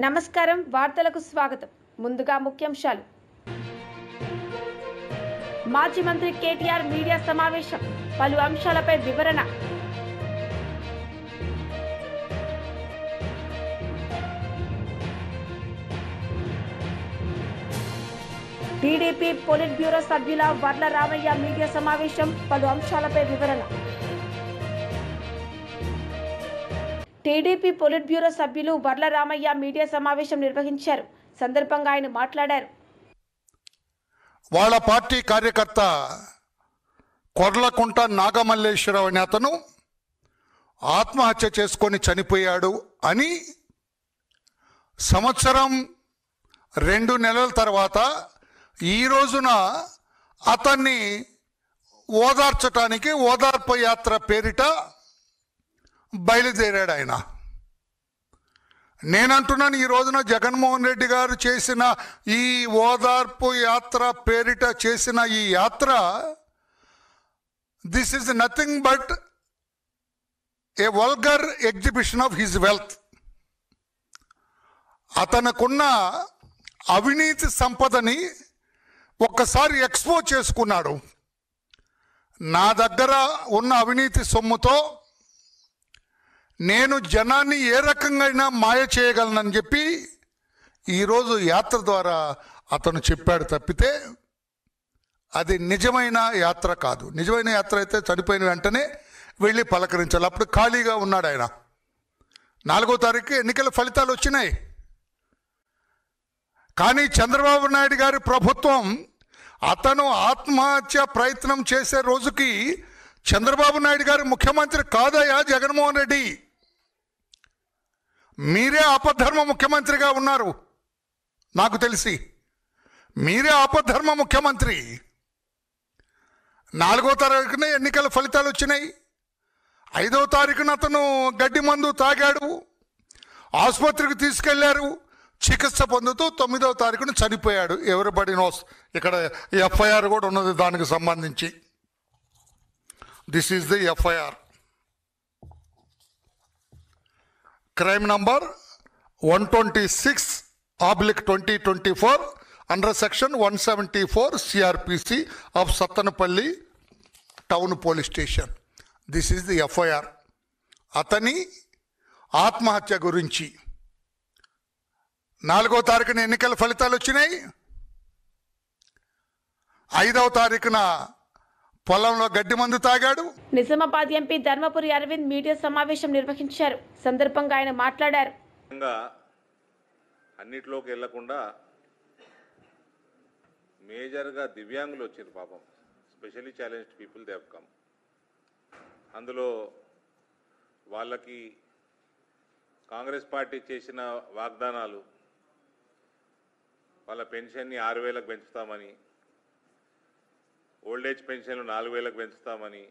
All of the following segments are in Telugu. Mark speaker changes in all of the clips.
Speaker 1: నమస్కారం వార్తలకు స్వాగతం. ముందుగా ముఖ్యాంశాలు. మాజీ మంత్రి కేటీఆర్ మీడియా సమావేశం, పలు అంశాలపై వివరణ. టీడీపీ పొలిట్ బ్యూరో సభ్యుల వర్ల రామయ్య మీడియా సమావేశం, పలు అంశాలపై వివరణ. టీడీపీ పొలిట్ బ్యూరో సభ్యులు వర్ల రామయ్య మీడియా సమావేశం నిర్వహించారు. సందర్భంగా ఆయన మాట్లాడారు.
Speaker 2: వాళ్ళ పార్టీ కార్యకర్త కొర్లకుంట నాగమల్లేశ్వరరావు అనే అతను ఆత్మహత్య చేసుకొని చనిపోయాడు అని సంవత్సరం 2 నెలల తర్వాత ఈ రోజున అతన్ని ఓదార్చడానికి ఓదార్పు యాత్ర పేరిట బయలుదేరాడు ఆయన. నేనంటున్నాను, ఈ రోజున జగన్మోహన్ రెడ్డి గారు చేసిన ఈ ఓదార్పు యాత్ర పేరిట చేసిన ఈ యాత్ర, this is nothing but a vulgar exhibition of his wealth. అతనుకున్న అవినీతి సంపదని ఒక్కసారి ఎక్స్పోజ్ చేసుకున్నాడు. నా దగ్గర ఉన్న అవినీతి సొమ్ముతో నేను జనాన్ని ఏ రకంగా మాయ చేయగలనని చెప్పి ఈరోజు యాత్ర ద్వారా అతను చెప్పాడు తప్పితే అది నిజమైన యాత్ర కాదు. నిజమైన యాత్ర అయితే చనిపోయిన వెంటనే వెళ్ళి పలకరించాలి. అప్పుడు ఖాళీగా ఉన్నాడు ఆయన. 4వ తారీఖు ఎన్నికల ఫలితాలు వచ్చినాయి. కానీ చంద్రబాబు నాయుడు గారి ప్రభుత్వం అతను ఆత్మహత్య ప్రయత్నం చేసే రోజుకి చంద్రబాబు నాయుడు గారు ముఖ్యమంత్రి కాదయ్యా జగన్మోహన్ రెడ్డి, మీరే ఆపద్ధర్మ ముఖ్యమంత్రిగా ఉన్నారు. నాకు తెలిసి మీరే ఆపద్ధర్మ ముఖ్యమంత్రి. 4వ తారీఖున ఎన్నికల ఫలితాలు వచ్చినాయి. 5వ తారీఖున అతను గడ్డి మందు తాగాడు, ఆసుపత్రికి తీసుకెళ్లారు, చికిత్స పొందుతూ 9వ తారీఖున చనిపోయాడు. Everybody nose. ఇక్కడ ఎఫ్ఐఆర్ కూడా ఉన్నది దానికి సంబంధించి. This is the FIR, crime number 126/2024 under section 174 CrPC of Sattenapalli town police station. This is the FIR. అతని ఆత్మహత్య గురించి 4వ తారీఖున ఎన్నికల ఫలితాలు వచ్చినాయి. 5వ తారీఖున పొలంలో గడ్డి మందు తాగాడు.
Speaker 1: నిజామాబాద్ ఎంపీ ధర్మపురి అరవింద్ మీడియా సమావేశం నిర్వహించారు. సందర్భంగా ఆయన మాట్లాడారు.
Speaker 3: అన్నిట్లోకి వెళ్లకుండా మేజర్గా దివ్యాంగులు వచ్చారు. పాపం specially challenged people they have come. అందులో వాళ్ళకి కాంగ్రెస్ పార్టీ చేసిన వాగ్దానాలు, వాళ్ళ పెన్షన్ని 6,000కు పెంచుతామని, ఓల్డేజ్ పెన్షన్లు 4,000కు పెంచుతామని,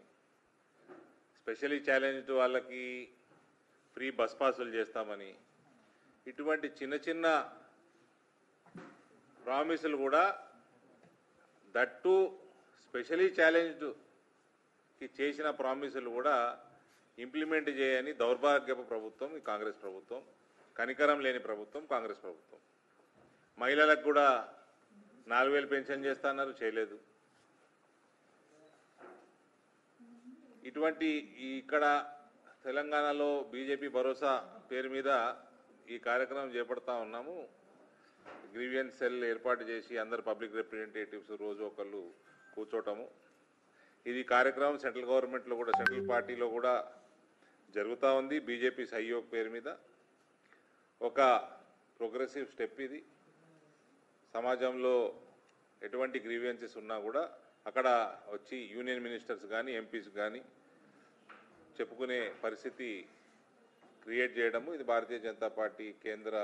Speaker 3: స్పెషల్లీ ఛాలెంజ్డ్ వాళ్ళకి ఫ్రీ బస్ పాసులు చేస్తామని, ఇటువంటి చిన్న చిన్న ప్రామిసులు కూడా దట్టు స్పెషల్లీ ఛాలెంజ్డ్కి చేసిన ప్రామిసులు కూడా ఇంప్లిమెంట్ చేయని దౌర్భాగ్యపు ప్రభుత్వం ఈ కాంగ్రెస్ ప్రభుత్వం. కనికరం లేని ప్రభుత్వం కాంగ్రెస్ ప్రభుత్వం. మహిళలకు కూడా 4,000 పెన్షన్ చేస్తున్నారు, చేయలేదు. ఇటువంటి ఇక్కడ తెలంగాణలో బీజేపీ భరోసా పేరు మీద ఈ కార్యక్రమం చేపడతా ఉన్నాము. గ్రీవియన్స్ సెల్ ఏర్పాటు చేసి అందరు పబ్లిక్ రిప్రజెంటేటివ్స్ రోజు ఒకళ్ళు కూర్చోవటము. ఇది కార్యక్రమం సెంట్రల్ గవర్నమెంట్లో కూడా, సెంట్రల్ పార్టీలో కూడా జరుగుతూ ఉంది. బీజేపీ సహయోగ్ పేరు మీద ఒక ప్రోగ్రెసివ్ స్టెప్ ఇది. సమాజంలో ఎటువంటి గ్రీవియన్సెస్ ఉన్నా కూడా అక్కడ వచ్చి యూనియన్ మినిస్టర్స్ కానీ ఎంపీస్ కానీ చెప్పుకునే పరిస్థితి క్రియేట్ చేయడము, ఇది భారతీయ జనతా పార్టీ కేంద్ర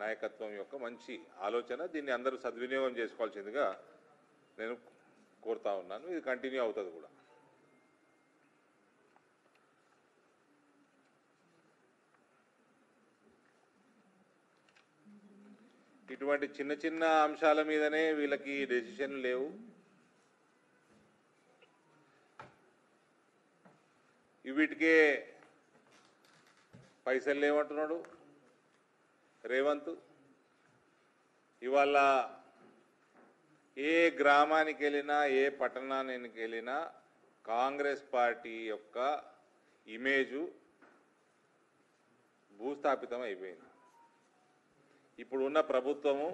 Speaker 3: నాయకత్వం యొక్క మంచి ఆలోచన. దీన్ని అందరూ సద్వినియోగం చేసుకోవాల్సిందిగా నేను కోరుతా ఉన్నాను. ఇది కంటిన్యూ అవుతుంది కూడా. ఇటువంటి చిన్న చిన్న అంశాల మీదనే వీళ్ళకి డెసిషన్లు లేవు. వీటికే పైసలు లేవంటున్నాడు. రేవంత్ ఇవాళ ఏ గ్రామానికి వెళ్ళినా ఏ పట్టణానికి వెళ్ళినా కాంగ్రెస్ పార్టీ యొక్క ఇమేజు భూస్థాపితం అయిపోయింది. ఇప్పుడు ఉన్న ప్రభుత్వము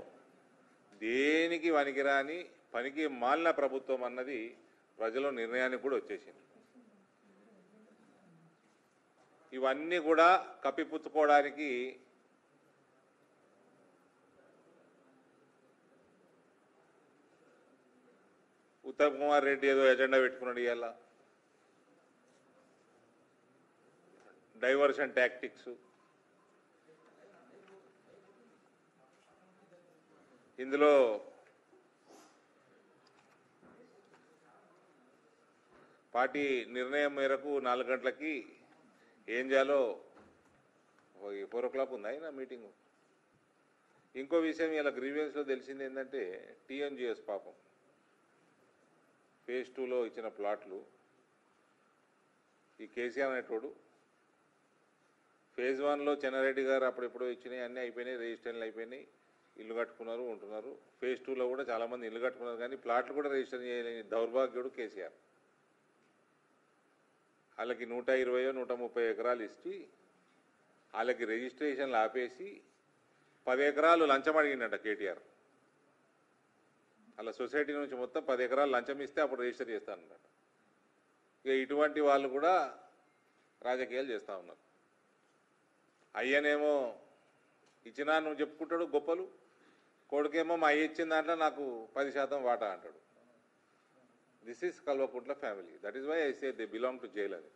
Speaker 3: దేనికి వనికిరాని పనికి మాలిన ప్రభుత్వం అన్నది ప్రజల నిర్ణయానికి కూడా వచ్చేసింది. ఇవన్నీ కూడా కప్పిపుచ్చుకోవడానికి ఉత్తమ్ కుమార్ రెడ్డి ఏదో ఎజెండా పెట్టుకున్నాడు. ఇవాళ డైవర్షన్ టాక్టిక్స్, ఇందులో పార్టీ నిర్ణయం మేరకు 4 గంటలకి ఏం చేయాలో 4 o'clock ఉందా అయినా మీటింగు. ఇంకో విషయం ఇలా గ్రీవియన్స్లో తెలిసింది ఏంటంటే టీఎన్జిఎస్ పాపం phase 2లో ఇచ్చిన ప్లాట్లు ఈ కేసీఆర్ అనేటోడు phase 1లో చెన్నారెడ్డి గారు అప్పుడెప్పుడో ఇచ్చినాయి, అన్నీ అయిపోయినాయి, రిజిస్ట్రేషన్లు అయిపోయినాయి, ఇల్లు కట్టుకున్నారు, ఉంటున్నారు. phase 2లో కూడా చాలామంది ఇల్లు కట్టుకున్నారు, కానీ ప్లాట్లు కూడా రిజిస్టర్ చేయలేని దౌర్భాగ్యుడు కేసీఆర్. వాళ్ళకి 120-130 ఎకరాలు ఇచ్చి వాళ్ళకి రిజిస్ట్రేషన్లు ఆపేసి 10 ఎకరాలు లంచం అడిగిండట కేటీఆర్. అలా సొసైటీ నుంచి మొత్తం 10 ఎకరాలు లంచం ఇస్తే అప్పుడు రిజిస్టర్ చేస్తానన్నట. ఇక ఇటువంటి వాళ్ళు కూడా రాజకీయాలు చేస్తూ ఉన్నారు. అయ్యనేమో ఇచ్చినా నువ్వు చెప్పుకుంటాడు గొప్పలు, కొడుకేమో మా అయ్య ఇచ్చిన దాంట్లో నాకు 10% వాటా అంటాడు. This is Kalvakuntla family. That is why I say they belong to jail అని.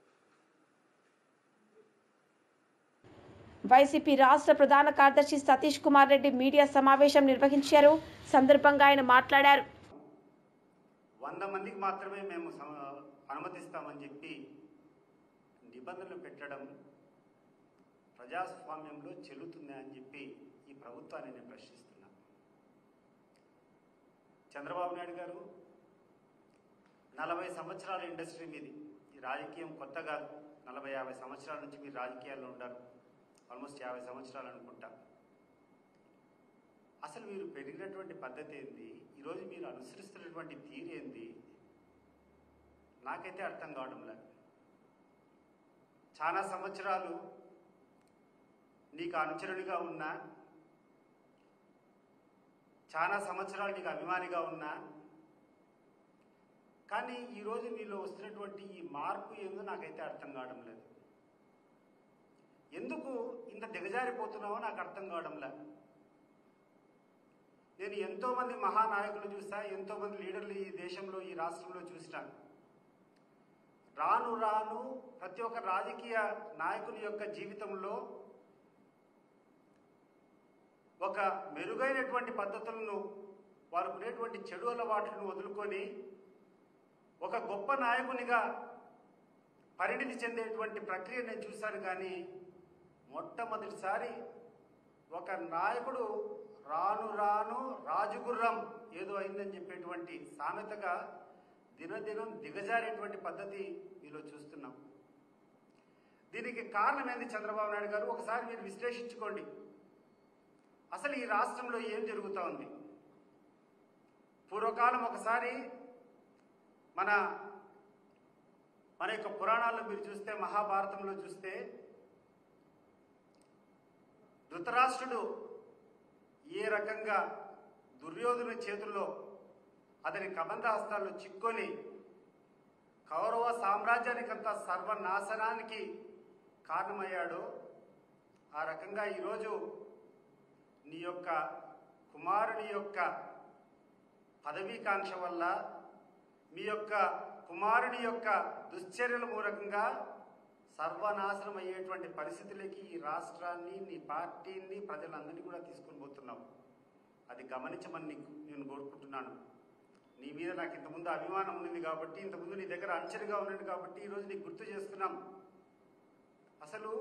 Speaker 1: వైసీపీ రాష్ట్ర ప్రధాన కార్యదర్శి సతీష్ కుమార్ రెడ్డి మీడియా సమావేశం నిర్వహించారు. సందర్భంగా ఆయన మాట్లాడారు.
Speaker 4: 100 మందికి మాత్రమే మేము అనుమతిస్తామని చెప్పి నిబంధనలు పెట్టడం ప్రజాస్వామ్యంలో చెల్లుతుందా అని చెప్పి ఈ ప్రభుత్వాన్ని నేను ప్రశ్నిస్తున్నా. చంద్రబాబు నాయుడు గారు 40 సంవత్సరాల ఇండస్ట్రీ మీది, ఈ రాజకీయం కొత్త కాదు. 40-50 సంవత్సరాల నుంచి మీరు రాజకీయాల్లో ఉన్నారు, ఆల్మోస్ట్ 50 సంవత్సరాలు అనుకుంటా. అసలు మీరు పెరిగినటువంటి పద్ధతి ఏంది, ఈరోజు మీరు అనుసరిస్తున్నటువంటి తీరు ఏంది నాకైతే అర్థం కావడం లేదు. చాలా సంవత్సరాలు నీకు అనుచరునిగా ఉన్నా, చాలా సంవత్సరాలు నీకు అభిమానిగా ఉన్నా, కానీ ఈరోజు మీలో వస్తున్నటువంటి ఈ మార్పు ఏందో నాకైతే అర్థం కావడం లేదు. ఎందుకు ఇంత దిగజారిపోతున్నావో నాకు అర్థం కావడం లేదు. నేను ఎంతోమంది మహానాయకులు చూసా, ఎంతోమంది లీడర్లు ఈ దేశంలో ఈ రాష్ట్రంలో చూసినాను. రాను రాను ప్రతి ఒక్క రాజకీయ నాయకుని యొక్క జీవితంలో ఒక మెరుగైనటువంటి పద్ధతులను, వారికి ఉండేటువంటి చెడు అలవాట్లను వదులుకొని ఒక గొప్ప నాయకునిగా పరిణితి చెందేటువంటి ప్రక్రియ నేను చూశాను. కానీ మొట్టమొదటిసారి ఒక నాయకుడు రాను రాను రాజుగుర్రం ఏదో అయిందని చెప్పేటువంటి సామెతగా దినదినం దిగజారేటువంటి పద్ధతి మీలో చూస్తున్నాం. దీనికి కారణం ఏంది చంద్రబాబు నాయుడు గారు? ఒకసారి మీరు విశ్లేషించుకోండి. అసలు ఈ రాష్ట్రంలో ఏం జరుగుతూ ఉంది? పూర్వకాలం ఒకసారి మన యొక్క పురాణాల్లో మీరు చూస్తే, మహాభారతంలో చూస్తే, ధృతరాష్ట్రుడు ఏ రకంగా దుర్యోధను చేతుల్లో అతని కబంధ హస్తాల్లో చిక్కొని కౌరవ సామ్రాజ్యానికంతా సర్వనాశనానికి కారణమయ్యాడో, ఆ రకంగా ఈరోజు నీ యొక్క కుమారుని యొక్క పదవీకాంక్ష వల్ల, మీ యొక్క కుమారుని యొక్క దుశ్చర్యల మూలకంగా సర్వనాశనం అయ్యేటువంటి పరిస్థితులకి ఈ రాష్ట్రాన్ని, నీ పార్టీని, ప్రజలందరినీ కూడా తీసుకొని పోతున్నావు. అది గమనించమని నేను కోరుకుంటున్నాను. నీ మీద నాకు ఇంతకుముందు అభిమానం ఉంది కాబట్టి, ఇంతకుముందు నీ దగ్గర అంచనగా ఉన్నాను కాబట్టి ఈరోజు నీకు గుర్తు చేస్తున్నాం. అసలు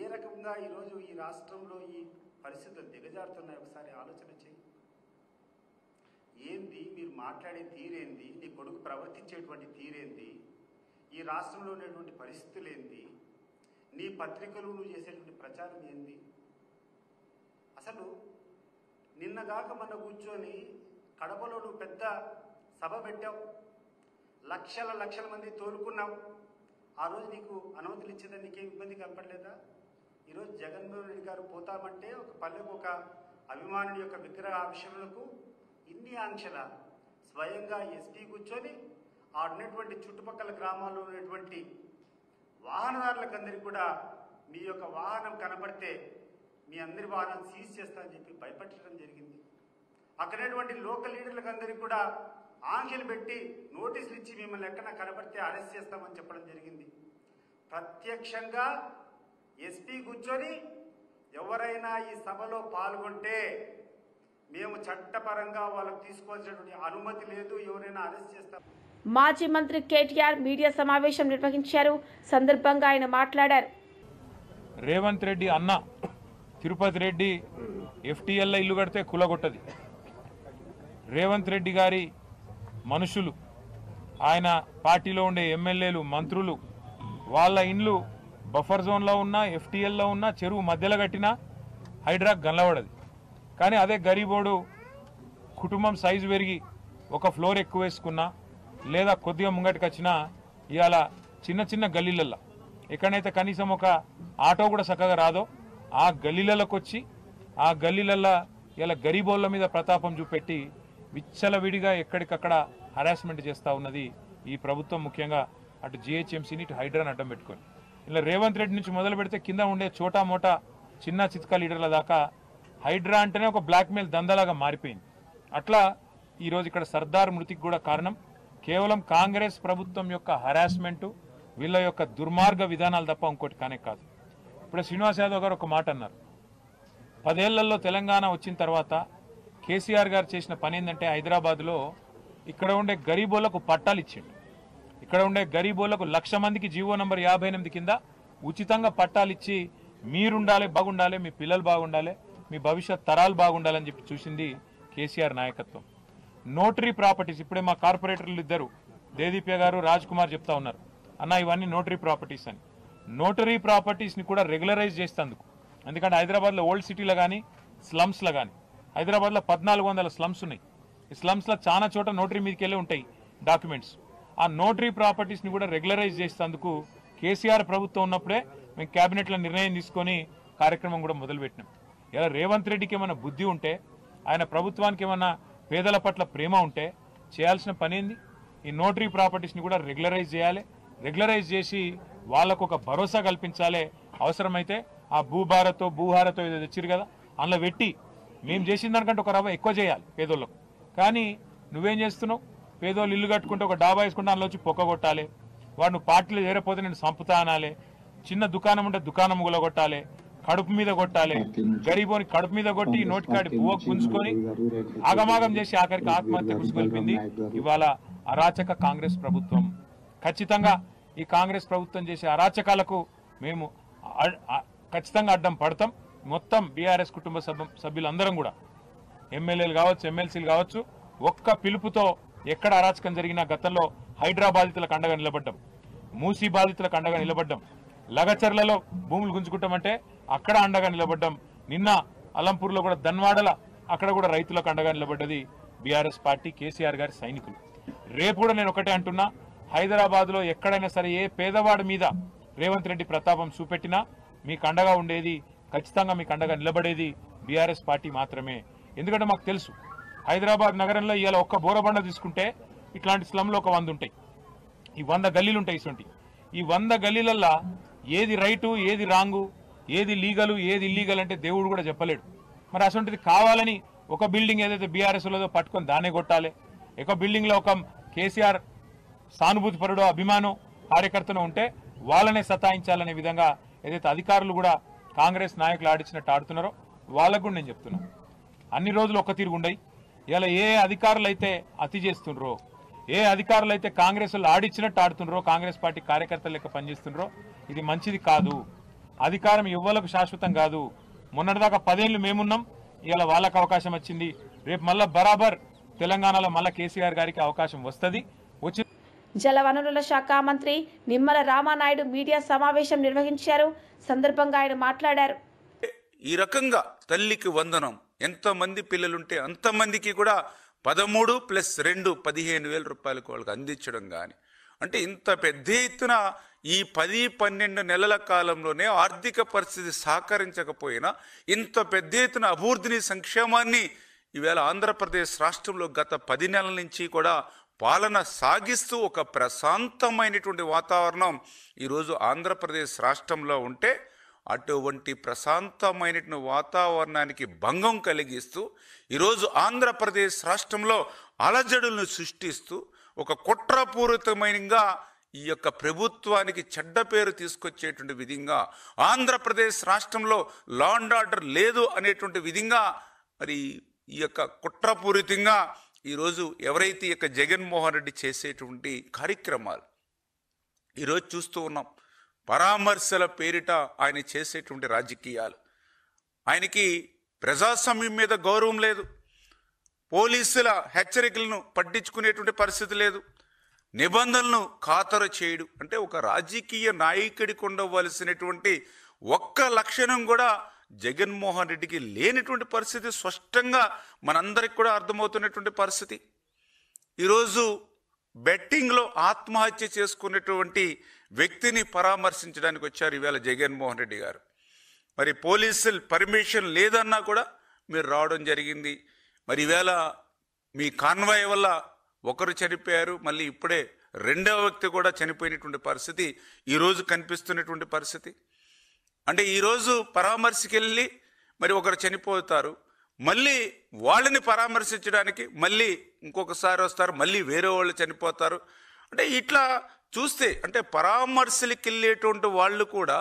Speaker 4: ఏ రకంగా ఈరోజు ఈ రాష్ట్రంలో ఈ పరిస్థితులు దిగజారుతున్నాయి ఒకసారి ఆలోచన చేయి. ఏంది మీరు మాట్లాడే తీరేంది? నీ కొడుకు ప్రవర్తించేటువంటి తీరేంది? ఈ రాష్ట్రంలో ఉండేటువంటి పరిస్థితులు ఏంది? నీ పత్రికలు నువ్వు చేసేటువంటి ప్రచారం ఏంది? అసలు నిన్నగాక మన కూర్చొని కడపలో నువ్వు పెద్ద సభ పెట్టావు, లక్షల మంది తోలుకున్నావు. ఆ రోజు నీకు అనుమతులు ఇచ్చేదని నీకేం ఇబ్బంది కనపడలేదా? ఈరోజు జగన్మోహన్ రెడ్డి గారు పోతామంటే ఒక పల్లెకు ఒక అభిమానుడి యొక్క విగ్రహ ఆవిష్కరణకు ఇన్ని ఆంక్షల స్వయంగా ఎస్పీ కూర్చొని ఆ ఉన్నటువంటి చుట్టుపక్కల గ్రామాల్లో ఉన్నటువంటి వాహనదారులకందరికీ కూడా మీ యొక్క వాహనం కనపడితే మీ అందరి వాహనాలు సీజ్ చేస్తామని చెప్పి భయపెట్టడం జరిగింది. అక్కడటువంటి లోకల్ లీడర్లకు అందరికీ కూడా ఆంక్షలు పెట్టి నోటీసులు ఇచ్చి మిమ్మల్ని ఎక్కడ కనబడితే అరెస్ట్ చేస్తామని చెప్పడం జరిగింది. ప్రత్యక్షంగా ఎస్పీ కూర్చొని ఎవరైనా ఈ సభలో పాల్గొంటే మేము చట్టపరంగా వాళ్ళకు తీసుకోవాల్సినటువంటి అనుమతి లేదు, ఎవరైనా అరెస్ట్ చేస్తాం.
Speaker 1: మాజీ మంత్రి కేటీఆర్ మీడియా సమావేశం నిర్వహించారు. సందర్భంగా ఆయన మాట్లాడారు.
Speaker 5: రేవంత్ రెడ్డి అన్న తిరుపతి రెడ్డి FTL ఇల్లు కడితే కులగొట్టది. రేవంత్ రెడ్డి గారి మనుషులు, ఆయన పార్టీలో ఉండే ఎమ్మెల్యేలు, మంత్రులు, వాళ్ళ ఇండ్లు బఫర్ జోన్లో ఉన్నా, FTLలో ఉన్నా, చెరువు మధ్యలో కట్టినా హైడ్రాక్ గనలబడది. కానీ అదే గరీబోడు కుటుంబం సైజు పెరిగి ఒక ఫ్లోర్ ఎక్కువ వేసుకున్నా లేదా కొద్దిగా ముంగటికి వచ్చినా ఇవాళ చిన్న గల్లీలల్లో ఎక్కడైతే కనీసం ఒక ఆటో కూడా చక్కగా రాదో ఆ గల్లీలలోకి వచ్చి ఆ గల్లీలల్లో ఇలా గరీబోళ్ళ మీద ప్రతాపం చూపెట్టి విచ్చలవిడిగా ఎక్కడికక్కడ హరాస్మెంట్ చేస్తూ ఉన్నది ఈ ప్రభుత్వం. ముఖ్యంగా అటు GHMCని ఇటు హైడ్రాని అడ్డం పెట్టుకొని ఇలా రేవంత్ రెడ్డి నుంచి మొదలు పెడితే కింద ఉండే చోటా మోటా చిన్న చిత్కా లీడర్ల దాకా హైడ్రా అంటేనే ఒక బ్లాక్మెయిల్ దందాలాగా మారిపోయింది. అట్లా ఈరోజు ఇక్కడ సర్దార్ మృతికి కూడా కారణం కేవలం కాంగ్రెస్ ప్రభుత్వం యొక్క హరాస్మెంటు, వీళ్ళ యొక్క దుర్మార్గ విధానాలు తప్ప ఇంకోటి కానే కాదు. ఇప్పుడు శ్రీనివాస్ యాదవ్ గారు ఒక మాట అన్నారు, 10 ఏళ్లలో తెలంగాణ వచ్చిన తర్వాత కేసీఆర్ గారు చేసిన పని ఏంటంటే హైదరాబాద్లో ఇక్కడ ఉండే గరీబోళ్లకు పట్టాలు ఇచ్చిండు. ఇక్కడ ఉండే గరీబోళ్లకు 1,00,000 మందికి జీవో నంబర్ 58 కింద ఉచితంగా పట్టాలు ఇచ్చి మీరుండాలి, బాగుండాలి, మీ పిల్లలు బాగుండాలి, మీ భవిష్యత్ తరాలు బాగుండాలని చెప్పి చూసింది కేసీఆర్ నాయకత్వం. నోటరీ ప్రాపర్టీస్, ఇప్పుడే మా కార్పొరేటర్లు ఇద్దరు దేదీప్య గారు, రాజ్ కుమార్ చెప్తా ఉన్నారు, అన్న ఇవన్నీ నోటరీ ప్రాపర్టీస్ అని. నోటరీ ప్రాపర్టీస్ని కూడా రెగ్యులరైజ్ చేస్తేందుకు, ఎందుకంటే హైదరాబాద్లో ఓల్డ్ సిటీలో కానీ స్లమ్స్లో కానీ హైదరాబాద్లో 1400 స్లమ్స్ ఉన్నాయి. ఈ స్లమ్స్లో చాలా చోట నోటరీ మీదకి వెళ్ళి ఉంటాయి డాక్యుమెంట్స్. ఆ నోటరీ ప్రాపర్టీస్ని కూడా రెగ్యులరైజ్ చేసేందుకు కేసీఆర్ ప్రభుత్వం ఉన్నప్పుడే మేము క్యాబినెట్లో నిర్ణయం తీసుకొని కార్యక్రమం కూడా మొదలుపెట్టినాం. ఇలా రేవంత్ రెడ్డికి ఏమైనా బుద్ధి ఉంటే, ఆయన ప్రభుత్వానికి ఏమైనా పేదల పట్ల ప్రేమ ఉంటే చేయాల్సిన పని ఏంది? ఈ నోటరీ ప్రాపర్టీస్ని కూడా రెగ్యులరైజ్ చేయాలి. రెగ్యులరైజ్ చేసి వాళ్ళకు ఒక భరోసా కల్పించాలి. అవసరమైతే ఆ భూహారతో ఏదో తెచ్చిరు కదా అందులో పెట్టి మేము చేసిన దానికంటే ఒక రవ్వ ఎక్కువ చేయాలి పేదోళ్ళకు. కానీ నువ్వేం చేస్తున్నావు? పేదోళ్ళు ఇల్లు కట్టుకుంటే ఒక డాబా వేసుకుంటే అందులో వచ్చి పొక్క కొట్టాలి, వాడు నువ్వు పార్టీలో చేరపోతే నేను సంపుతా అనాలి, చిన్న దుకాణం ఉంటే దుకాణం కొట్టాలి, కడుపు మీద కొట్టాలి, గరీబోని కడుపు మీద కొట్టి నోటికాడి పువ్వు గుంజుకొని ఆగమాగం చేసి ఆఖరికి ఆత్మహత్య కుసుకొల్పింది ఇవాళ అరాచక కాంగ్రెస్ ప్రభుత్వం. ఖచ్చితంగా ఈ కాంగ్రెస్ ప్రభుత్వం చేసే అరాచకాలకు మేము ఖచ్చితంగా అడ్డం పడతాం. మొత్తం బీఆర్ఎస్ కుటుంబ సభ్యులందరం కూడా, ఎమ్మెల్యేలు కావచ్చు, ఎమ్మెల్సీలు కావచ్చు, ఒక్క పిలుపుతో ఎక్కడ అరాచకం జరిగినా గతంలో హైడ్రా బాధితులకు అండగా నిలబడ్డం, మూసీ బాధితులకు అండగా నిలబడ్డం, లగచర్లలో భూములు గుంజుకుంటామంటే అక్కడ అండగా నిలబడ్డం. నిన్న అలంపూర్లో కూడా దన్వాడల అక్కడ కూడా రైతులకు అండగా నిలబడ్డది బీఆర్ఎస్ పార్టీ, కేసీఆర్ గారి సైనికులు. రేపు కూడా నేను ఒకటే అంటున్నా, హైదరాబాద్లో ఎక్కడైనా సరే ఏ పేదవాడి మీద రేవంత్ రెడ్డి ప్రతాపం చూపెట్టినా మీకు అండగా ఉండేది, ఖచ్చితంగా మీకు అండగా నిలబడేది బీఆర్ఎస్ పార్టీ మాత్రమే. ఎందుకంటే మాకు తెలుసు హైదరాబాద్ నగరంలో ఇవాళ ఒక్క బోరబండ తీసుకుంటే ఇట్లాంటి స్లమ్లో ఒక 100 ఉంటాయి, ఈ 100 గల్లీలు ఉంటాయి. ఇటువంటి ఈ 100 గల్లీలల్లో ఏది రైటు, ఏది రాంగు, ఏది లీగలు, ఏది ఇల్లీగల్ అంటే దేవుడు కూడా చెప్పలేడు. మరి అటువంటిది కావాలని ఒక బిల్డింగ్ ఏదైతే బీఆర్ఎస్లో పట్టుకొని దాన్నే కొట్టాలి, ఒక బిల్డింగ్లో ఒక కేసీఆర్ సానుభూతి పరుడో అభిమానం కార్యకర్తను ఉంటే వాళ్ళనే సతాయించాలనే విధంగా ఏదైతే అధికారులు కూడా కాంగ్రెస్ నాయకులు ఆడించినట్టు ఆడుతున్నారో వాళ్ళకు కూడా నేను చెప్తున్నాను, అన్ని రోజులు ఒక్క తీరు ఉండయి. ఇలా ఏ అధికారులు అయితే అతి చేస్తుండ్రో, ఏ అధికారులు అయితే కాంగ్రెస్ వాళ్ళు ఆడిచ్చినట్టు ఆడుతుండ్రో, కాంగ్రెస్ పార్టీ కార్యకర్తలు లెక్క పనిచేస్తుండ్రో, ఇది మంచిది కాదు. అధికారం ఎవ్వలకు శాశ్వతం కాదు. మొన్నటిదాకా 10 ఏళ్ళు మేమున్నాం, ఇలా వాళ్ళకు అవకాశం వచ్చింది. రేపు మళ్ళా బరాబర్ తెలంగాణలో మళ్ళా కేసీఆర్ గారికి అవకాశం వస్తుంది. వచ్చి
Speaker 1: జలవనరుల శాఖ మంత్రి నిమ్మల రామానాయుడు మీడియా సమావేశం నిర్వహించారు. సందర్భంగా ఆయన మాట్లాడారు.
Speaker 6: ఈ రకంగా తల్లికి వందనం. ఎంతమంది పిల్లలుంటే అంతమందికి కూడా 13 + 2 15,000 రూపాయలకు వాళ్ళకి అందించడం కానీ, అంటే ఇంత పెద్ద ఎత్తున ఈ 10-12 నెలల కాలంలోనే ఆర్థిక పరిస్థితి సహకరించకపోయినా ఇంత పెద్ద ఎత్తున అభివృద్ధిని, సంక్షేమాన్ని ఈవేళ ఆంధ్రప్రదేశ్ రాష్ట్రంలో గత 10 నెలల నుంచి కూడా పాలన సాగిస్తూ ఒక ప్రశాంతమైనటువంటి వాతావరణం ఈరోజు ఆంధ్రప్రదేశ్ రాష్ట్రంలో ఉంటే, అటువంటి ప్రశాంతమైనటువంటి వాతావరణానికి భంగం కలిగిస్తూ ఈరోజు ఆంధ్రప్రదేశ్ రాష్ట్రంలో అలజడులను సృష్టిస్తూ ఒక కుట్రపూరితమైనగా ఈ యొక్క ప్రభుత్వానికి చెడ్డ పేరు తీసుకొచ్చేటువంటి విధంగా, ఆంధ్రప్రదేశ్ రాష్ట్రంలో లా అండ్ ఆర్డర్ లేదు అనేటువంటి విధంగా మరి ఈ యొక్క కుట్రపూరితంగా ఈరోజు ఎవరైతే ఈ యొక్క జగన్మోహన్ రెడ్డి చేసేటువంటి కార్యక్రమాలు ఈరోజు చూస్తూ ఉన్నాం. పరామర్శల పేరిట ఆయన చేసేటువంటి రాజకీయాలు, ఆయనకి ప్రజాస్వామ్యం మీద గౌరవం లేదు, పోలీసుల హెచ్చరికలను పట్టించుకునేటువంటి పరిస్థితి లేదు, నిబంధనలను ఖాతరు చేయడు. అంటే ఒక రాజకీయ నాయకుడికి ఉండవలసినటువంటి ఒక్క లక్షణం కూడా జగన్మోహన్ రెడ్డికి లేనటువంటి పరిస్థితి స్పష్టంగా మనందరికి కూడా అర్థమవుతున్నటువంటి పరిస్థితి. ఈరోజు బెట్టింగ్లో ఆత్మహత్య చేసుకున్నటువంటి వ్యక్తిని పరామర్శించడానికి వచ్చారు ఈవేళ జగన్మోహన్ రెడ్డి గారు. మరి పోలీసులు పర్మిషన్ లేదన్నా కూడా మీరు రావడం జరిగింది. మరి ఈవేళ మీ కాన్వాయ్ వల్ల ఒకరు చనిపోయారు, మళ్ళీ ఇప్పుడే రెండవ వ్యక్తి కూడా చనిపోయినటువంటి పరిస్థితి ఈరోజు కనిపిస్తున్నటువంటి పరిస్థితి. అంటే ఈరోజు పరామర్శకి వెళ్ళి మరి ఒకరు చనిపోతారు, మళ్ళీ వాళ్ళని పరామర్శించడానికి మళ్ళీ ఇంకొకసారి వస్తారు, మళ్ళీ వేరే వాళ్ళు చనిపోతారు. అంటే ఇట్లా చూస్తే అంటే పరామర్శలకి వెళ్ళేటువంటి వాళ్ళు కూడా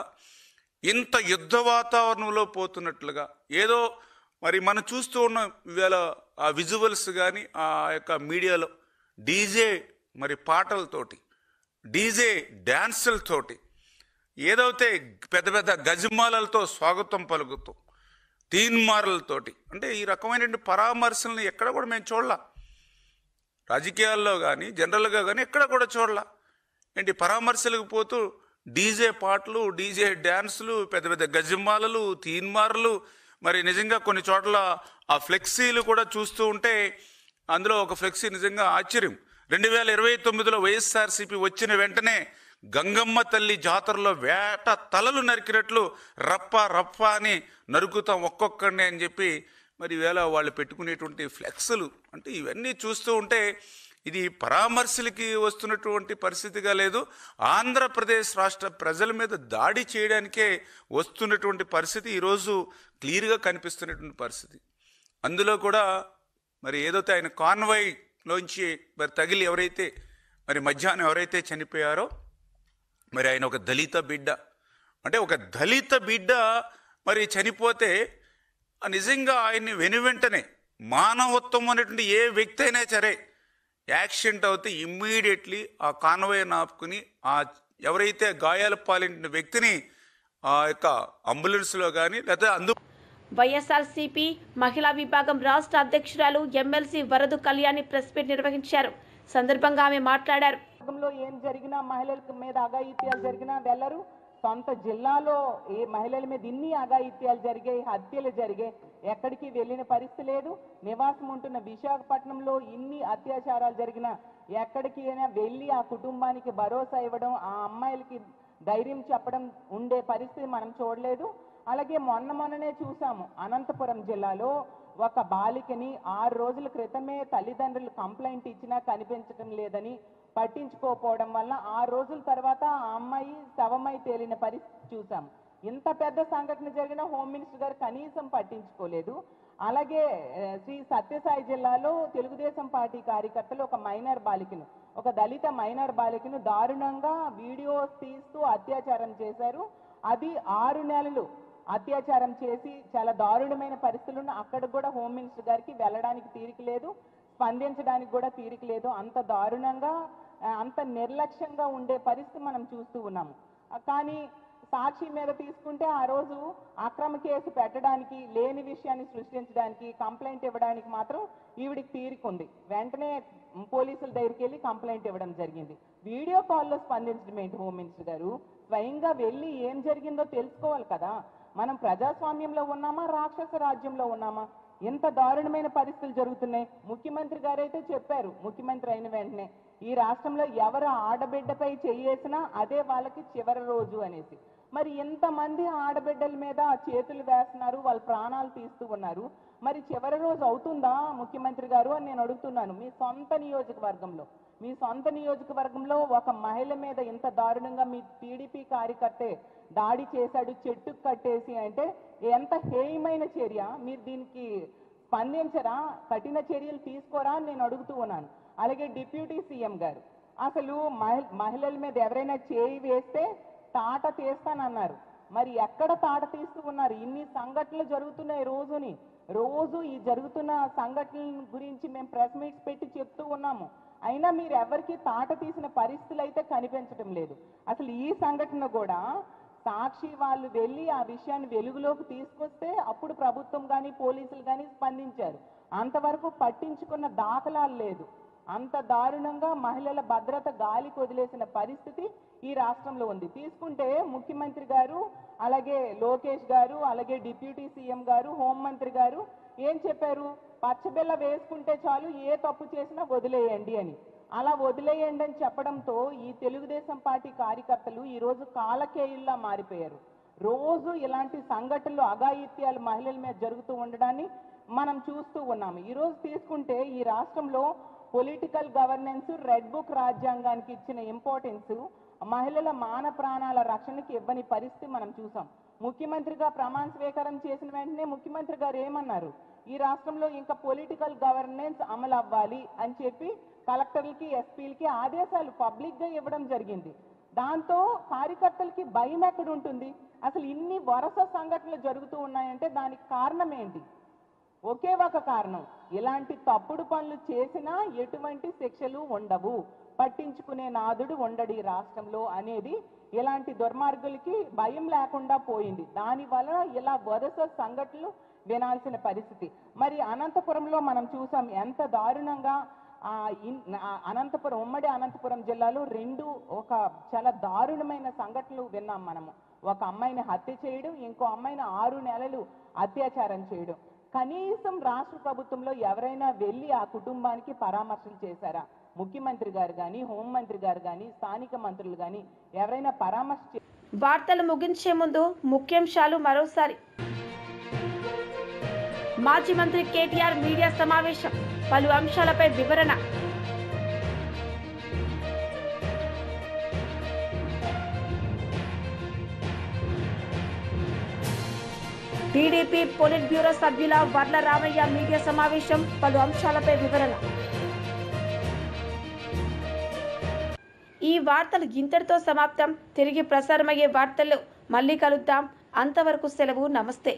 Speaker 6: ఇంత యుద్ధ వాతావరణంలో పోతున్నట్లుగా ఏదో మరి మనం చూస్తూ ఉన్నాం. ఇవాళ ఆ విజువల్స్ కానీ ఆ యొక్క మీడియాలో డీజే మరి పాటలతోటి, డీజే డ్యాన్సులతోటి, ఏదైతే పెద్ద పెద్ద గజమాలతో స్వాగతం పలుకుతూ, తీన్మార్లతోటి, అంటే ఈ రకమైనటువంటి పరామర్శలను ఎక్కడ కూడా మేము చూడలా. రాజకీయాల్లో కానీ జనరల్గా కానీ ఎక్కడ కూడా చూడలా. ఏంటి పరామర్శలకు పోతూ డీజే పాటలు, డీజే డ్యాన్సులు, పెద్ద పెద్ద గజమాలలు, తీన్మార్లు, మరి నిజంగా కొన్ని చోట్ల ఆ ఫ్లెక్సీలు కూడా చూస్తూ ఉంటే అందులో ఒక ఫ్లెక్సీ నిజంగా ఆశ్చర్యం. 2029లో వైఎస్ఆర్సీపీ వచ్చిన వెంటనే గంగమ్మ తల్లి జాతరలో వేట తలలు నరికినట్లు రప్ప రప్ప అని నరుకుతాం ఒక్కొక్కడిని అని చెప్పి మరి ఈవేళ వాళ్ళు పెట్టుకునేటువంటి ఫ్లెక్సులు, అంటే ఇవన్నీ చూస్తూ ఉంటే ఇది పరామర్శలకి వస్తున్నటువంటి పరిస్థితిగా లేదు, ఆంధ్రప్రదేశ్ రాష్ట్ర ప్రజల మీద దాడి చేయడానికే వస్తున్నటువంటి పరిస్థితి ఈరోజు క్లియర్గా కనిపిస్తున్నటువంటి పరిస్థితి. అందులో కూడా మరి ఏదైతే ఆయన కాన్వాయ్లోంచి మరి తగిలి ఎవరైతే మరి మధ్యాహ్నం ఎవరైతే చనిపోయారో మరి ఆయన ఒక దళిత బిడ్డ, అంటే ఒక దళిత బిడ్డ మరి చనిపోతే నిజంగా ఆయన్ని వెనువెంటనే మానవత్వం అనేటువంటి ఏ వ్యక్తి అయినా సరే యాక్సిడెంట్ అవుతే ఇమ్మీడియట్లీ ఆ కాన్వాయ్ ఆపుకుని ఆ ఎవరైతే గాయాల పాలిన వ్యక్తిని ఆ యొక్క అంబులెన్స్లో కానీ లేదా
Speaker 1: వైఎస్ఆర్సీపీ మహిళా విభాగం రాష్ట్ర అధ్యక్షురాలు ఎమ్మెల్సీ వరదు కళ్యాణి ప్రెస్ మీట్ నిర్వహించారు. సందర్భంగా ఆమె మాట్లాడారు.
Speaker 7: ఏం జరిగినా మహిళల మీద అఘాయిత్యాలు జరిగినా వెళ్ళరు. సొంత జిల్లాలో ఏ మహిళల మీద ఇన్ని అఘాయిత్యాలు జరిగాయి, హత్యలు జరిగాయి, ఎక్కడికి వెళ్ళిన పరిస్థితి లేదు. నివాసం ఉంటున్న విశాఖపట్నంలో ఇన్ని అత్యాచారాలు జరిగినా ఎక్కడికి అయినా వెళ్ళి ఆ కుటుంబానికి భరోసా ఇవ్వడం, ఆ అమ్మాయిలకి ధైర్యం చెప్పడం ఉండే పరిస్థితి మనం చూడలేదు. అలాగే మొన్ననే చూసాము అనంతపురం జిల్లాలో ఒక బాలికని 6 రోజుల క్రితమే తల్లిదండ్రులు కంప్లైంట్ ఇచ్చినా కనిపించడం లేదని పట్టించుకోకపోవడం వల్ల 6 రోజుల తర్వాత ఆ అమ్మాయి శవమై తేలిన పరిస్థితి చూసాము. ఇంత పెద్ద సంఘటన జరిగిన హోమ్ మినిస్టర్ గారు కనీసం పట్టించుకోలేదు. అలాగే శ్రీ సత్యసాయి జిల్లాలో తెలుగుదేశం పార్టీ కార్యకర్తలు ఒక మైనర్ బాలికను, ఒక దళిత మైనర్ బాలికను దారుణంగా వీడియోస్ తీస్తూ అత్యాచారం చేశారు. అది 6 నెలలు అత్యాచారం చేసి చాలా దారుణమైన పరిస్థితులను అక్కడ కూడా హోమ్ మినిస్టర్ గారికి వెళ్ళడానికి తీరిక లేదు, స్పందించడానికి కూడా తీరిక లేదు. అంత దారుణంగా అంత నిర్లక్ష్యంగా ఉండే పరిస్థితి మనం చూస్తూ ఉన్నాము. కానీ సాక్షి మీద తీసుకుంటే ఆ రోజు అక్రమ కేసు పెట్టడానికి, లేని విషయాన్ని సృష్టించడానికి, కంప్లైంట్ ఇవ్వడానికి మాత్రం ఈవిడికి తీరికుంది. వెంటనే పోలీసుల దగ్గరికి వెళ్ళి కంప్లైంట్ ఇవ్వడం జరిగింది. వీడియో కాల్లో స్పందించడం ఏంటి హోమ్ మినిస్టర్ గారు? స్వయంగా వెళ్ళి ఏం జరిగిందో తెలుసుకోవాలి కదా. మనం ప్రజాస్వామ్యంలో ఉన్నామా, రాక్షస రాజ్యంలో ఉన్నామా? ఎంత దారుణమైన పరిస్థితులు జరుగుతున్నాయి. ముఖ్యమంత్రి గారైతే చెప్పారు, ముఖ్యమంత్రి అయిన వెంటనే ఈ రాష్ట్రంలో ఎవరు ఆడబిడ్డపై చెయ్యేసినా అదే వాళ్ళకి చివరి రోజు అనేసి. మరి ఎంతమంది ఆడబిడ్డల మీద చేతులు వేస్తున్నారు, వాళ్ళ ప్రాణాలు తీస్తూ ఉన్నారు. మరి చివరి రోజు అవుతుందా ముఖ్యమంత్రి గారు అని నేను అడుగుతున్నాను. మీ సొంత నియోజకవర్గంలో ఒక మహిళ మీద ఇంత దారుణంగా మీ టీడీపీ కార్యకర్తే దాడి చేశాడు, చెట్టుకు కట్టేసి అంటే ఎంత హేయమైన చర్య. మీరు దీనికి స్పందించరా, కఠిన చర్యలు తీసుకోరా అని నేను అడుగుతూ ఉన్నాను. అలాగే డిప్యూటీ సీఎం గారు అసలు మహిళల మీద ఎవరైనా చేయి వేస్తే తాట తీస్తానన్నారు. మరి ఎక్కడ తాట తీస్తూ ఉన్నారు? ఇన్ని సంఘటనలు జరుగుతున్నాయి రోజు ఈ జరుగుతున్న సంఘటనల గురించి మేము ప్రెస్ మీట్స్ పెట్టి చెప్తూ ఉన్నాము. అయినా మీరు ఎవరికి తాట తీసిన పరిస్థితులు అయితే కనిపించడం లేదు. అసలు ఈ సంఘటన కూడా సాక్షి వాళ్ళు వెళ్ళి ఆ విషయాన్ని వెలుగులోకి తీసుకొస్తే అప్పుడు ప్రభుత్వం కానీ పోలీసులు కానీ స్పందించారు. అంతవరకు పట్టించుకున్న దాఖలాలు లేదు. అంత దారుణంగా మహిళల భద్రత గాలికి వదిలేసిన పరిస్థితి ఈ రాష్ట్రంలో ఉంది. తీసుకుంటే ముఖ్యమంత్రి గారు, అలాగే లోకేష్ గారు, అలాగే డిప్యూటీ సీఎం గారు, హోంమంత్రి గారు ఏం చెప్పారు? పచ్చబిల్ల వేసుకుంటే చాలు, ఏ తప్పు చేసినా వదిలేయండి అని. అలా వదిలేయండి అని చెప్పడంతో ఈ తెలుగుదేశం పార్టీ కార్యకర్తలు ఈరోజు కాలకేయుల్లా మారిపోయారు. రోజు ఇలాంటి సంఘటనలు, అఘాయిత్యాలు మహిళల మీద జరుగుతూ ఉండడాన్ని మనం చూస్తూ ఉన్నాము. ఈరోజు తీసుకుంటే ఈ రాష్ట్రంలో పొలిటికల్ గవర్నెన్స్, రెడ్ బుక్ రాజ్యాంగానికి ఇచ్చిన ఇంపార్టెన్స్ మహిళల మాన ప్రాణాల రక్షణకి ఇవ్వని పరిస్థితి మనం చూసాం. ముఖ్యమంత్రిగా ప్రమాణ స్వీకారం చేసిన వెంటనే ముఖ్యమంత్రి గారు ఏమన్నారు? ఈ రాష్ట్రంలో ఇంకా పొలిటికల్ గవర్నెన్స్ అమలు అవ్వాలి అని చెప్పి కలెక్టర్లకి, ఎస్పీలకి ఆదేశాలు పబ్లిక్గా ఇవ్వడం జరిగింది. దాంతో కార్యకర్తలకి భయం ఎక్కడ ఉంటుంది? అసలు ఇన్ని వరుస సంఘటనలు జరుగుతూ ఉన్నాయంటే దానికి కారణం ఏంటి? ఒకే ఒక కారణం, ఇలాంటి తప్పుడు పనులు చేసినా ఎటువంటి శిక్షలు ఉండవు, పట్టించుకునే నాదుడు ఉండడు ఈ రాష్ట్రంలో అనేది ఇలాంటి దుర్మార్గులకి భయం లేకుండా పోయింది. దానివల్ల ఇలా వరుస సంఘటనలు వినాల్సిన పరిస్థితి. మరి అనంతపురంలో మనం చూసాం ఎంత దారుణంగా. ఉమ్మడి అనంతపురం జిల్లాలో ఒక చాలా దారుణమైన సంఘటనలు విన్నాం మనము. ఒక అమ్మాయిని హత్య చేయడం, ఇంకో అమ్మాయిని 6 నెలలు అత్యాచారం చేయడం. కనీసం రాష్ట్ర ప్రభుత్వంలో ఎవరైనా వెళ్ళి ఆ కుటుంబానికి పరామర్శలు చేశారా? ముఖ్యమంత్రి గారు కానీ, హోంమంత్రి గారు కానీ, స్థానిక మంత్రులు కానీ ఎవరైనా పరామర్శ
Speaker 1: వార్తలు ముగించే ముందు ముఖ్యాంశాలు మరోసారి. మాజీ మంత్రి కేటీఆర్ మీడియా సమావేశం, పలు అంశాలపై వివరణ. టీడీపీ పొలిట్ బ్యూరో సభ్యుల వర్ల రామయ్య మీడియా సమావేశం, పలు అంశాలపై వివరణ. ఈ వార్తలు ఇంతటితో సమాప్తం. తిరిగి ప్రసారమయ్యే వార్తల్లో మళ్ళీ కలుద్దాం. అంతవరకు సెలవు. నమస్తే.